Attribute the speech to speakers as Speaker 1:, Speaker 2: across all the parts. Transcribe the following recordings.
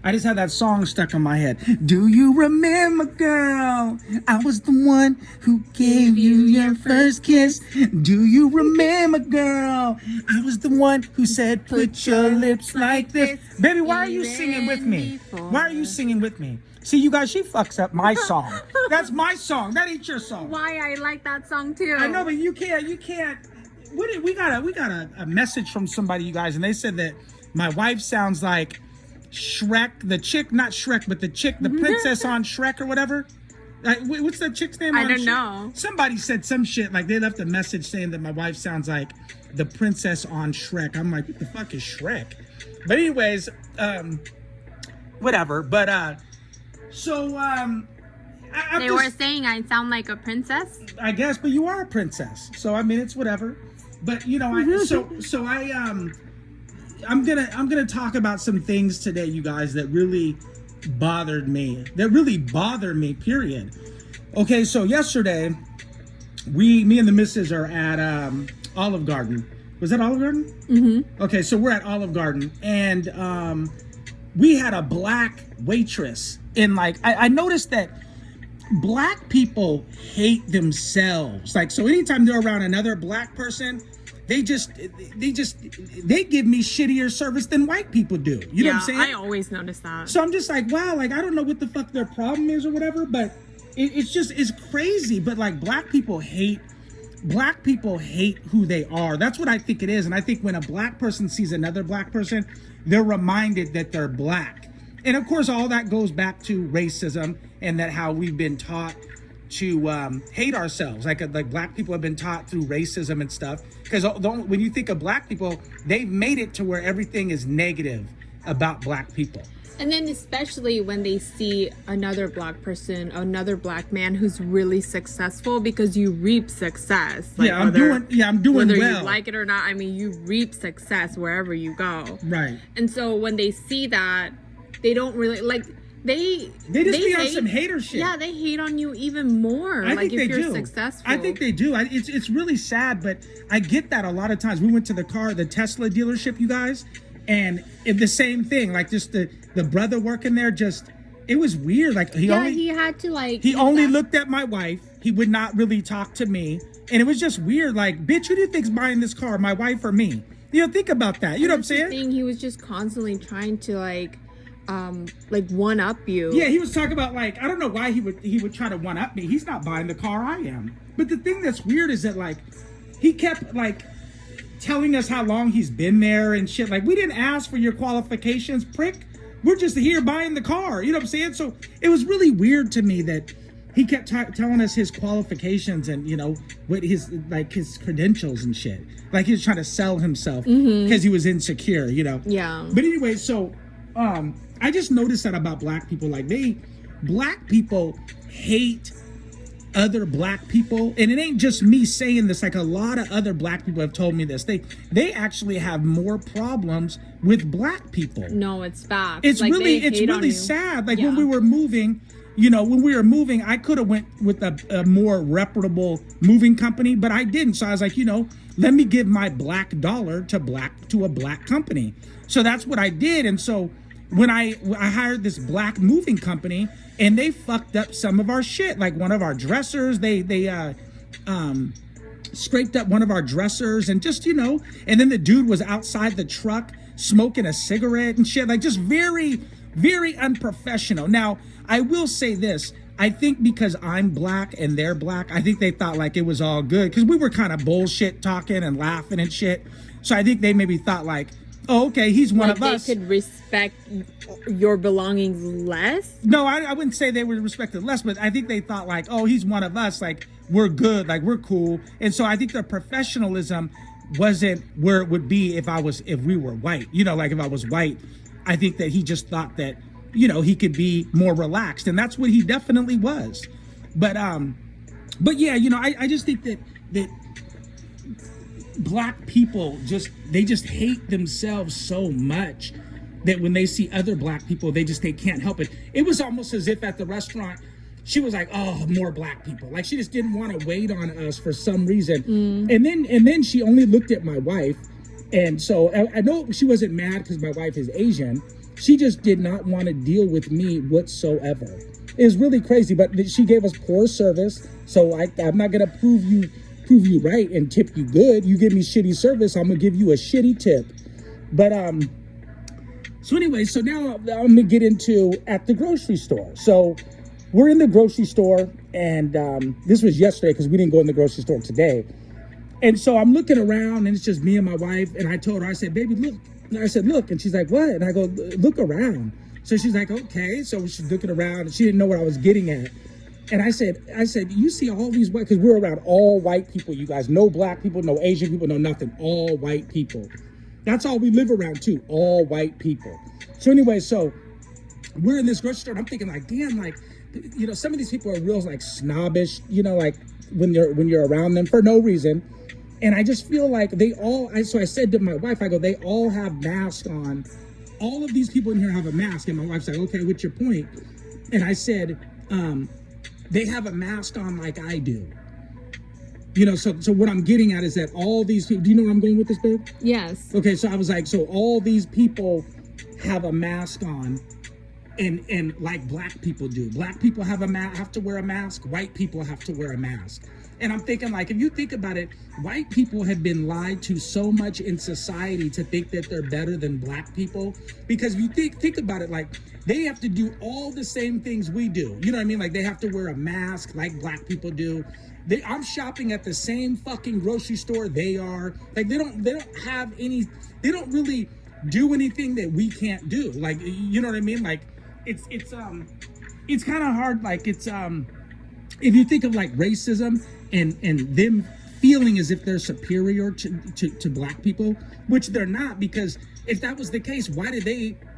Speaker 1: I just had that song stuck in my head. Do you remember, girl? I was the one who gave you your first kiss. Do you remember, girl? I was the one who said, put your lips like this. Baby, why are you singing with me? Why are you singing with me? See, you guys, she fucks up my song. That's my song. That ain't your song.
Speaker 2: Why I like that song too.
Speaker 1: I know, but you can't. We got a message from somebody, you guys, and they said that my wife sounds like Shrek, the chick, not Shrek, but the chick, the princess on Shrek or whatever. What's that chick's name?
Speaker 2: I don't know.
Speaker 1: Somebody said some shit, like they left a message saying that my wife sounds like the princess on Shrek. I'm like, what the fuck is Shrek? But anyways, whatever. But
Speaker 2: they were saying I sound like a princess.
Speaker 1: I guess, but you are a princess, so I mean it's whatever. But you know, I'm gonna talk about some things today, you guys, that really bothered me. Period. Okay, so yesterday, me and the missus are at Olive Garden. Was that Olive Garden? Mm-hmm. Okay, so we're at Olive Garden, and we had a black waitress. And like, I noticed that black people hate themselves. Like, so anytime they're around another black person, they give me shittier service than white people do. You know what I'm saying?
Speaker 2: I always notice that.
Speaker 1: So I'm just like, wow, like I don't know what the fuck their problem is or whatever, but it's crazy. But like black people hate who they are. That's what I think it is. And I think when a black person sees another black person, they're reminded that they're black. And of course, all that goes back to racism and that how we've been taught to hate ourselves. Like black people have been taught through racism and stuff. Because when you think of black people, they've made it to where everything is negative about black people.
Speaker 2: And then especially when they see another black person, another black man who's really successful, because you reap success. Like
Speaker 1: I'm doing
Speaker 2: whether
Speaker 1: well.
Speaker 2: You like it or not, I mean, you reap success wherever you go.
Speaker 1: Right.
Speaker 2: And so when they see that, they don't really like. They just
Speaker 1: be on some hater shit.
Speaker 2: Yeah, they hate on you even more.
Speaker 1: I
Speaker 2: like
Speaker 1: think
Speaker 2: if
Speaker 1: they
Speaker 2: you're
Speaker 1: do.
Speaker 2: Successful.
Speaker 1: I think they do. It's really sad, but I get that a lot of times. We went to the Tesla dealership, you guys, and the same thing. Like just the brother working there, it was weird. Like he had to like. He only looked at my wife. He would not really talk to me, and it was just weird. Like, bitch, who do you think's buying this car, my wife or me? You know, think about that. You know what I'm saying?
Speaker 2: He was just constantly trying to like one up you.
Speaker 1: Yeah, he was talking about like, I don't know why he would try to one up me. He's not buying the car I am. But the thing that's weird is that like he kept like telling us how long he's been there and shit. Like, we didn't ask for your qualifications, prick. We're just here buying the car. You know what I'm saying? So it was really weird to me that he kept telling us his qualifications and, you know, what his credentials and shit. Like he was trying to sell himself because he was insecure, you know?
Speaker 2: Yeah.
Speaker 1: But anyway, so I just noticed that about black people. Like black people hate other black people, and it ain't just me saying this. Like a lot of other black people have told me this. They actually have more problems with black people.
Speaker 2: No, it's fact.
Speaker 1: It's like really sad. Like when we were moving, I could have went with a more reputable moving company, but I didn't. So I was like, let me give my black dollar to a black company. So that's what I did. And so when I hired this black moving company, and they fucked up some of our shit, like one of our dressers, they scraped up one of our dressers, and just, and then the dude was outside the truck smoking a cigarette and shit, like just very, very unprofessional. Now, I will say this. I think because I'm black and they're black, I think they thought like it was all good because we were kind of bullshit talking and laughing and shit. So I think they maybe thought like, oh, okay, he's one of us.
Speaker 2: They could respect your belongings less?
Speaker 1: No, I wouldn't say they were respected less, but I think they thought like, oh, he's one of us, like we're good, like we're cool. And so I think their professionalism wasn't where it would be if we were white. Like if I was white, I think that he just thought that, he could be more relaxed, and that's what he definitely was. But yeah, I just think that black people just hate themselves so much that when they see other black people, they can't help it. It was almost as if at the restaurant, she was like, oh, more black people. Like she just didn't want to wait on us for some reason. And then she only looked at my wife. And so I know she wasn't mad because my wife is Asian, She just did not want to deal with me whatsoever. It was really crazy, but she gave us poor service. So I'm not gonna prove you right and tip you good. You give me shitty service, I'm gonna give you a shitty tip. But so anyway, so now I'm gonna get into at the grocery store. So we're in the grocery store, and this was yesterday because we didn't go in the grocery store today. And so I'm looking around, and it's just me and my wife. And I told her, I said, baby, look. And I said, look. And she's like, what? And I go, look around. So she's like, okay. So she's looking around, and she didn't know what I was getting at. And I said, you see all these white, because we're around all white people, you guys. No black people, no Asian people, no nothing. All white people. That's all we live around, too. All white people. So anyway, so we're in this grocery store, and I'm thinking, like, damn, like, you know, some of these people are real, like, snobbish, you know, like, when you're around them for no reason. And I just feel like so I said to my wife, I go, they all have masks on. All of these people in here have a mask. And my wife's like, okay, what's your point? And I said, they have a mask on like I do. You know, so what I'm getting at is that all these people, do you know where I'm going with this, babe?
Speaker 2: Yes.
Speaker 1: Okay, so I was like, so all these people have a mask on. And like black people do. Black people have to wear a mask. White people have to wear a mask. And I'm thinking, like, if you think about it, white people have been lied to so much in society to think that they're better than black people. Because if you think about it, like, they have to do all the same things we do. You know what I mean? Like, they have to wear a mask like black people do. I'm shopping at the same fucking grocery store they are. Like, they don't really do anything that we can't do. Like, you know what I mean? Like, it's kind of hard. Like, it's if you think of like racism and them feeling as if they're superior to black people, which they're not, because if that was the case,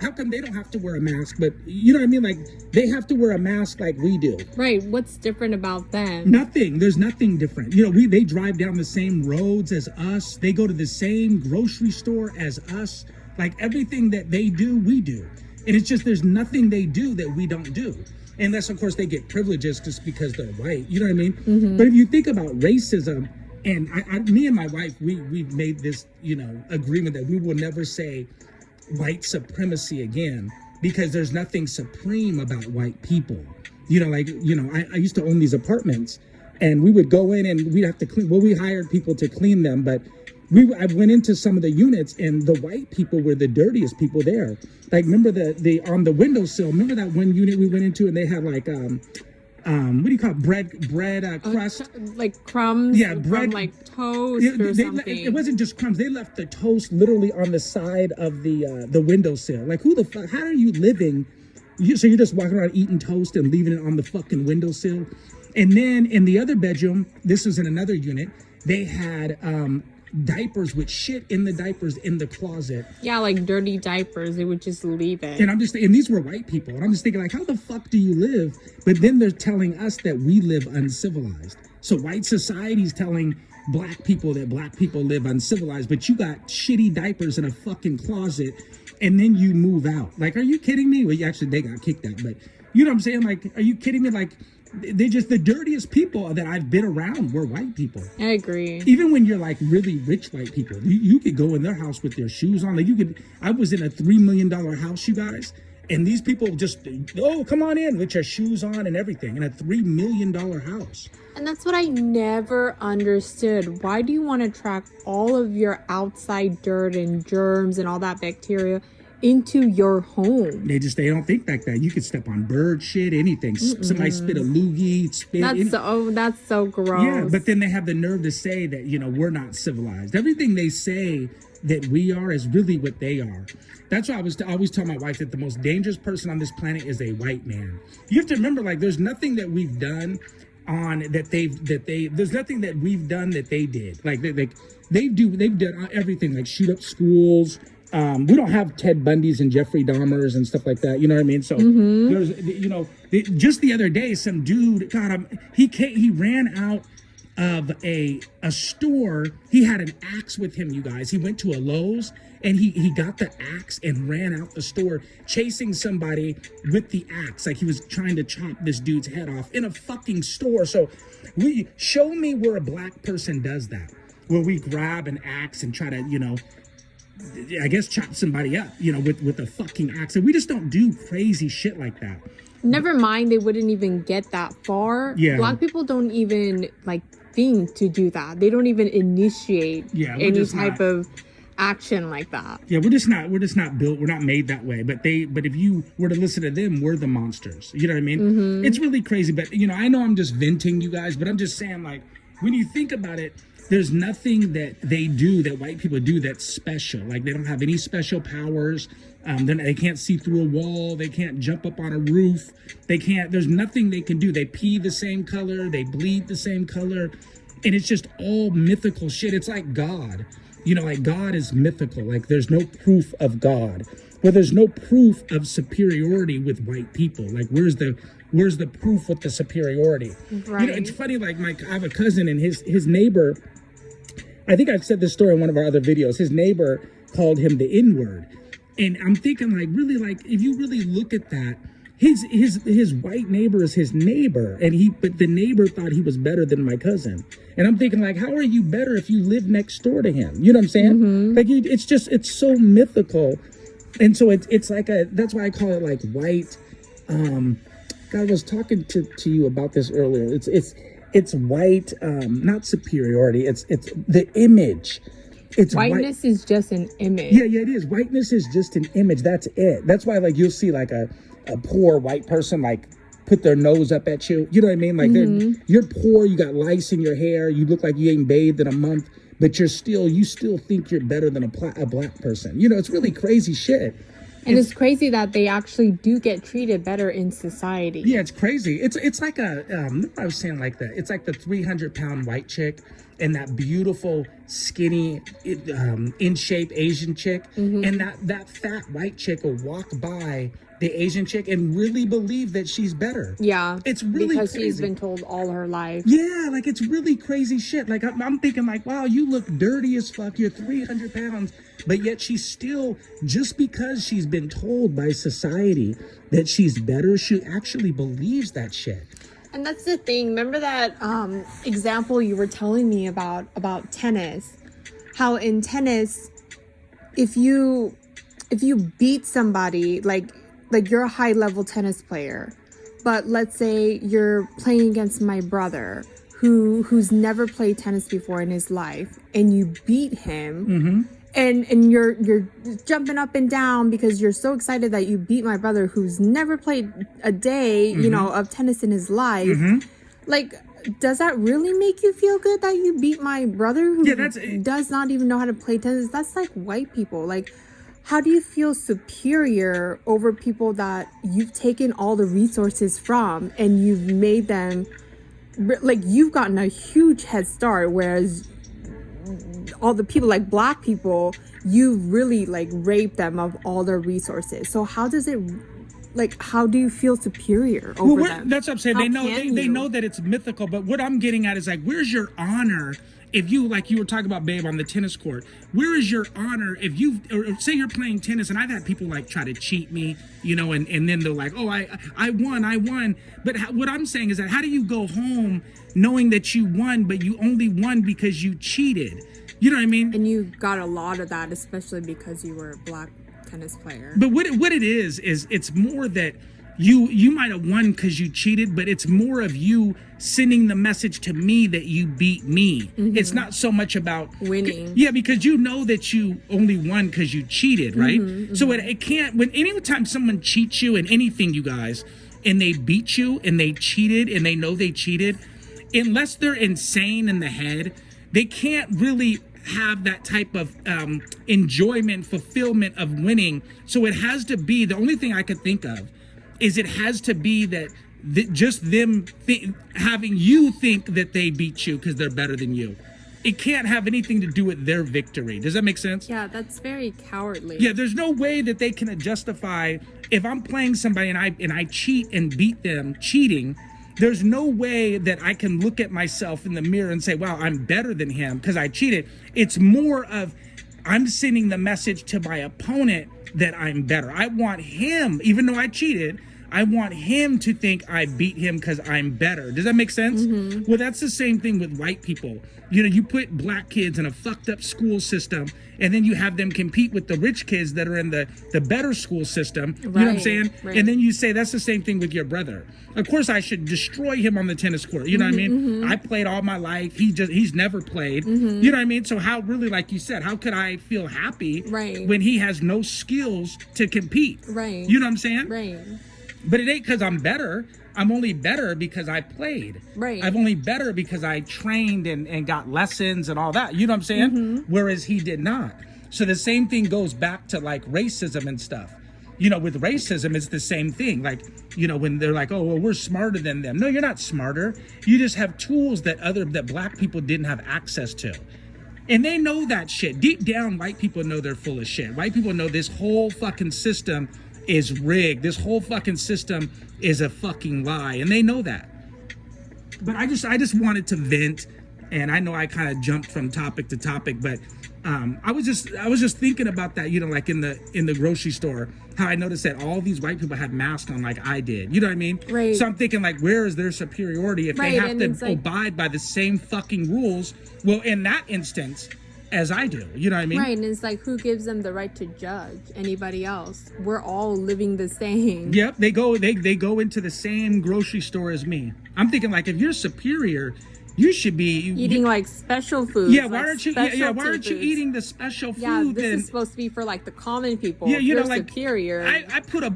Speaker 1: how come they don't have to wear a mask? But you know what I mean? Like, they have to wear a mask like we do.
Speaker 2: Right. What's different about them?
Speaker 1: Nothing. There's nothing different. You know, they drive down the same roads as us. They go to the same grocery store as us. Like, everything that they do, we do. And it's just, there's nothing they do that we don't do. Unless, of course, they get privileges just because they're white. You know what I mean? Mm-hmm. But if you think about racism, and me and my wife, we've made this, you know, agreement that we will never say white supremacy again, because there's nothing supreme about white people. You know, like, you know, I used to own these apartments, and we would go in and we'd have to clean. Well, we hired people to clean them, but I went into some of the units, and the white people were the dirtiest people there. Like, remember the on the windowsill? Remember that one unit we went into, and they had like what do you call it? Bread crust,
Speaker 2: like crumbs.
Speaker 1: Yeah, bread,
Speaker 2: from, like toast or something.
Speaker 1: It wasn't just crumbs. They left the toast literally on the side of the windowsill. Like, who the fuck? How are you living? So you're just walking around eating toast and leaving it on the fucking windowsill. And then in the other bedroom, this was in another unit, they had diapers with shit in the diapers in the closet.
Speaker 2: Yeah, like dirty diapers. They would just leave it.
Speaker 1: And these were white people. And I'm just thinking, like, how the fuck do you live? But then they're telling us that we live uncivilized. So white society's telling black people that black people live uncivilized, but you got shitty diapers in a fucking closet, and then you move out. Like, are you kidding me? Well, actually, they got kicked out, but you know what I'm saying? Like, are you kidding me? Like, they're just the dirtiest people that I've been around were white people.
Speaker 2: I agree.
Speaker 1: Even when you're like really rich white people, you could go in their house with their shoes on. Like, I was in a $3 million house, you guys, and these people just, oh, come on in with your shoes on and everything in a $3 million house.
Speaker 2: And that's what I never understood. Why do you want to track all of your outside dirt and germs and all that bacteria into your home?
Speaker 1: They don't think like that. You could step on bird shit, anything. Somebody spit a loogie,
Speaker 2: That's so gross.
Speaker 1: Yeah, but then they have the nerve to say that, you know, we're not civilized. Everything they say that we are is really what they are. That's why I always tell my wife that the most dangerous person on this planet is a white man. You have to remember, like, there's nothing that we've done there's nothing that we've done that they did. Like, they've done everything, like shoot up schools. We don't have Ted Bundys and Jeffrey Dahmers and stuff like that. You know what I mean? So there's, you know, just the other day, some dude, he ran out of a store. He had an axe with him, you guys. He went to a Lowe's and he got the axe and ran out the store chasing somebody with the axe. Like, he was trying to chop this dude's head off in a fucking store. So show me where a black person does that, where we grab an axe and try to, you know, I guess, chop somebody up, with a fucking axe. And we just don't do crazy shit like that.
Speaker 2: Never mind, they wouldn't even get that far.
Speaker 1: Yeah.
Speaker 2: Black people don't even think to do that. They don't even initiate any type of action like that.
Speaker 1: Yeah, we're just not built. We're not made that way. But if you were to listen to them, we're the monsters. You know what I mean? Mm-hmm. It's really crazy. But I know I'm just venting, you guys. But I'm just saying, like, when you think about it, there's nothing that they do, that white people do, that's special. Like, they don't have any special powers. They can't see through a wall. They can't jump up on a roof. There's nothing they can do. They pee the same color. They bleed the same color. And it's just all mythical shit. It's like God. Like, God is mythical. Like, there's no proof of God. Well, there's no proof of superiority with white people. Like, where's the proof with the superiority?
Speaker 2: Right.
Speaker 1: It's funny, like, I have a cousin, and his neighbor, I think I've said this story in one of our other videos. His neighbor called him the N-word. And I'm thinking, like, really, like, if you really look at that, his white neighbor is his neighbor, but the neighbor thought he was better than my cousin. And I'm thinking, like, how are you better if you live next door to him? You know what I'm saying? Mm-hmm. Like, it's so mythical. And so it's like that's why I call it, like, white. God, I was talking to you about this earlier. It's white, not superiority. It's the image.
Speaker 2: Whiteness is just an image.
Speaker 1: Yeah, it is. Whiteness is just an image. That's it. That's why, like, you'll see, like, a poor white person, like, put their nose up at you. You know what I mean? Like, you're poor. You got lice in your hair. You look like you ain't bathed in a month, but you still think you're better than a black person. It's really crazy shit.
Speaker 2: And it's crazy that they actually do get treated better in society.
Speaker 1: Yeah, it's crazy. It's like I was saying, like, it's like the 300-pound white chick and that beautiful, skinny, in shape Asian chick. Mm-hmm. And that fat white chick will walk by the Asian chick and really believe that she's better.
Speaker 2: Yeah.
Speaker 1: It's really
Speaker 2: because
Speaker 1: crazy.
Speaker 2: She's been told all her life.
Speaker 1: Yeah, like, it's really crazy shit. Like, I'm thinking, like, wow, you look dirty as fuck. You're 300 pounds. But yet she's still, just because she's been told by society that she's better, she actually believes that shit.
Speaker 2: And that's the thing. Remember that example you were telling me about tennis? How in tennis, if you beat somebody, like you're a high level tennis player, but let's say you're playing against my brother who's never played tennis before in his life, and you beat him. Mm-hmm. And you're jumping up and down because you're so excited that you beat my brother who's never played a day, mm-hmm. Of tennis in his life. Mm-hmm. Like, does that really make you feel good that you beat my brother who does not even know how to play tennis? That's like white people. Like, how do you feel superior over people that you've taken all the resources from and you've made them, like, you've gotten a huge head start, whereas all the people, like black people, you really, like, rape them of all their resources. So how do you feel superior over them?
Speaker 1: That's what I'm saying. They know that it's mythical, but what I'm getting at is, like, where's your honor if you, like you were talking about, babe, on the tennis court? Where is your honor if or say you're playing tennis, and I've had people, like, try to cheat me, and then they're like, oh, I won. But what I'm saying is that, how do you go home knowing that you won, but you only won because you cheated? You know what I mean?
Speaker 2: And you got a lot of that, especially because you were a black tennis player.
Speaker 1: But what it is it's more that you might have won because you cheated, but it's more of you sending the message to me that you beat me. Mm-hmm. It's not so much about
Speaker 2: winning.
Speaker 1: Yeah, because you know that you only won because you cheated, right? Mm-hmm, so it can't, anytime someone cheats you in anything, you guys, and they beat you and they cheated and they know they cheated, unless they're insane in the head, they can't really have that type of enjoyment, fulfillment of winning. So it has to be, the only thing I could think of is it has to be that just them having you think that they beat you because they're better than you. It can't have anything to do with their victory. Does that make sense?
Speaker 2: Yeah, that's very cowardly.
Speaker 1: Yeah, there's no way that they can justify, if I'm playing somebody and I cheat and beat them cheating, there's no way that I can look at myself in the mirror and say, wow, I'm better than him because I cheated. It's more of, I'm sending the message to my opponent that I'm better. I want him, even though I cheated, I want him to think I beat him because I'm better. Does that make sense? Well, that's the same thing with white people. You know, you put black kids in a fucked up school system, and then you have them compete with the rich kids that are in the better school system. You know what I'm saying?
Speaker 2: Right.
Speaker 1: And then you say that's the same thing with your brother. Of course, I should destroy him on the tennis court. You know what I mean? I played all my life. He's never played. You know what I mean? So how really, like you said, how could I feel happy when he has no skills to compete?
Speaker 2: Right.
Speaker 1: You know what I'm saying?
Speaker 2: Right.
Speaker 1: But it ain't because I'm better. I'm only better because I played.
Speaker 2: Right.
Speaker 1: I'm only better because I trained and got lessons and all that. You know what I'm saying? Whereas he did not. So the same thing goes back to like racism and stuff. You know, with racism, it's the same thing. Like, you know, when they're like, oh, well, we're smarter than them. No, you're not smarter. You just have tools that black people didn't have access to. And they know that shit. Deep down, white people know they're full of shit. White people know this whole fucking system is rigged. This whole fucking system is a fucking lie. And they know that. But I just wanted to vent. And I know I kind of jumped from topic to topic, but I was just thinking about that, you know, like in the grocery store, how I noticed that all these white people had masks on like I did. You know what I mean?
Speaker 2: Right.
Speaker 1: So I'm thinking like, where is their superiority if they have to abide by the same fucking rules? Well, in that instance, as I do. You know what I mean?
Speaker 2: Right, and it's like, who gives them the right to judge anybody else? We're all living the same.
Speaker 1: Yep, they go into the same grocery store as me. I'm thinking like, if you're superior, you should be
Speaker 2: eating like special foods.
Speaker 1: Yeah, why aren't you? Yeah, why aren't you eating the special food?
Speaker 2: Yeah, this is supposed to be for like the common people.
Speaker 1: Yeah, you know,
Speaker 2: like superior.
Speaker 1: I put a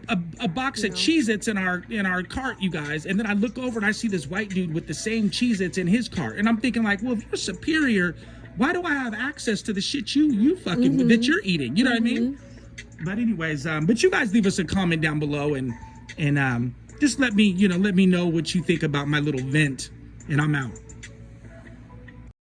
Speaker 1: box of Cheez-Its in our cart, you guys, and then I look over and I see this white dude with the same Cheez-Its in his cart, and I'm thinking like, well, if you're superior, why do I have access to the shit you fucking that you're eating? You know what I mean? But anyways, but you guys leave us a comment down below and just let me know what you think about my little vent, and I'm out.